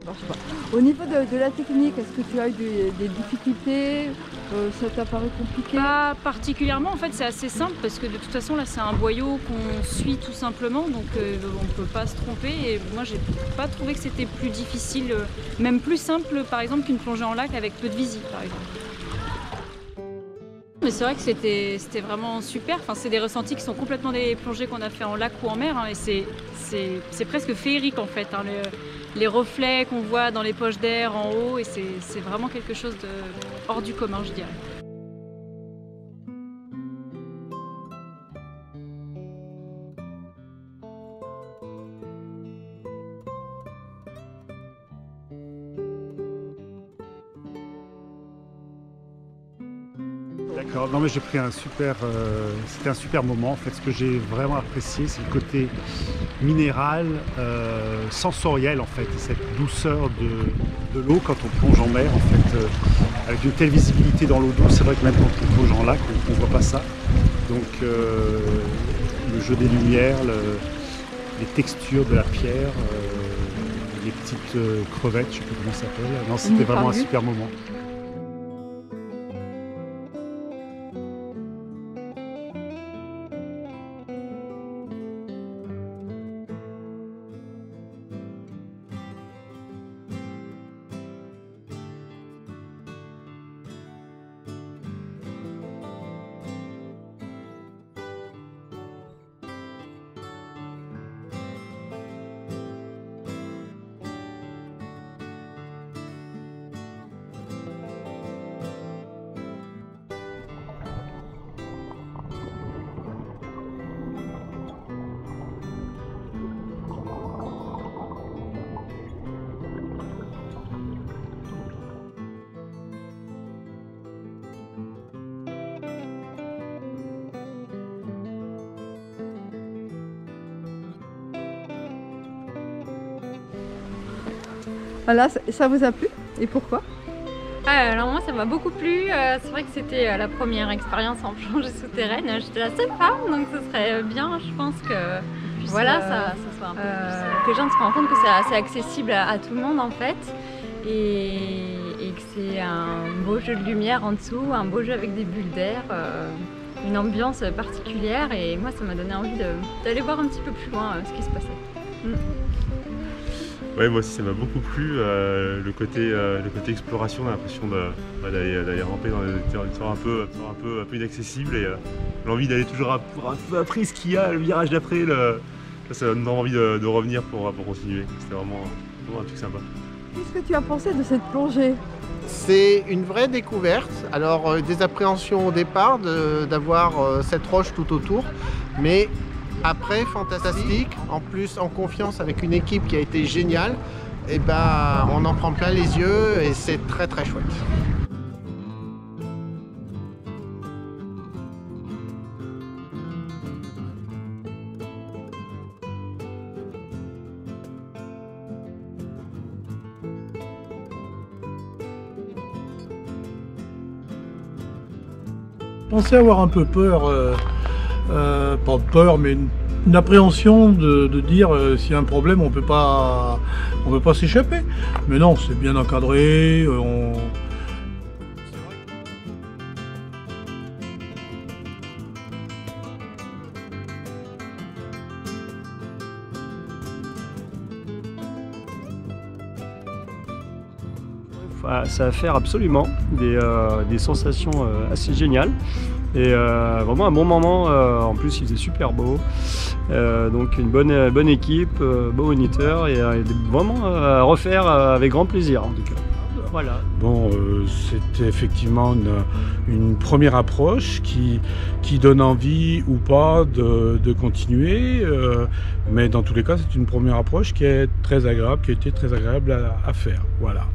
marche pas. Au niveau de la technique, est-ce que tu as eu des difficultés? Ça t'a paru compliqué? Pas particulièrement, en fait c'est assez simple parce que de toute façon là c'est un boyau qu'on suit tout simplement, donc on ne peut pas se tromper, et moi j'ai pas trouvé que c'était plus difficile, même plus simple par exemple qu'une plongée en lac avec peu de visible par exemple. Mais c'est vrai que c'était vraiment super, enfin, c'est des ressentis qui sont complètement des plongées qu'on a fait en lac ou en mer, hein, et c'est presque féerique en fait, hein, les reflets qu'on voit dans les poches d'air en haut, et c'est vraiment quelque chose de hors du commun, je dirais. D'accord, non mais j'ai pris c'était un super moment en fait. Ce que j'ai vraiment apprécié, c'est le côté minéral, sensoriel en fait, cette douceur de l'eau quand on plonge en mer en fait, avec une telle visibilité dans l'eau douce. C'est vrai que même quand on plonge en lac, on ne voit pas ça. Donc le jeu des lumières, les textures de la pierre, les petites crevettes, je ne sais plus comment ça s'appelle. Non, c'était vraiment un super moment. Voilà, ça vous a plu? Et pourquoi? Alors moi ça m'a beaucoup plu, c'est vrai que c'était la première expérience en plongée souterraine, j'étais la seule femme, donc ce serait bien, je pense que voilà, ça soit un peu que les gens se rendent compte que c'est assez accessible à tout le monde en fait, et que c'est un beau jeu de lumière en dessous, un beau jeu avec des bulles d'air, une ambiance particulière, et moi ça m'a donné envie d'aller voir un petit peu plus loin ce qui se passait. Ouais, moi aussi ça m'a beaucoup plu, le côté exploration, l'impression d'aller ramper dans des territoires un peu inaccessibles, et l'envie d'aller toujours un peu après ce qu'il y a, le virage d'après, ça donne envie de revenir pour continuer. C'était vraiment un truc sympa. Qu'est-ce que tu as pensé de cette plongée? C'est une vraie découverte. Alors des appréhensions au départ d'avoir cette roche tout autour, mais après, fantastique, en plus en confiance avec une équipe qui a été géniale, et ben on en prend plein les yeux et c'est très très chouette. Je pensais avoir un peu peur, pas de peur, mais une appréhension de dire s'il y a un problème, on peut pas s'échapper. Mais non, c'est bien encadré. Ça va faire absolument des sensations assez géniales, et vraiment un bon moment. En plus il faisait super beau, donc une bonne équipe, beau moniteur, et vraiment à refaire avec grand plaisir en tout cas. Voilà. Bon, c'était effectivement une première approche qui donne envie ou pas de continuer, mais dans tous les cas c'est une première approche qui est très agréable, qui a été très agréable à faire. Voilà.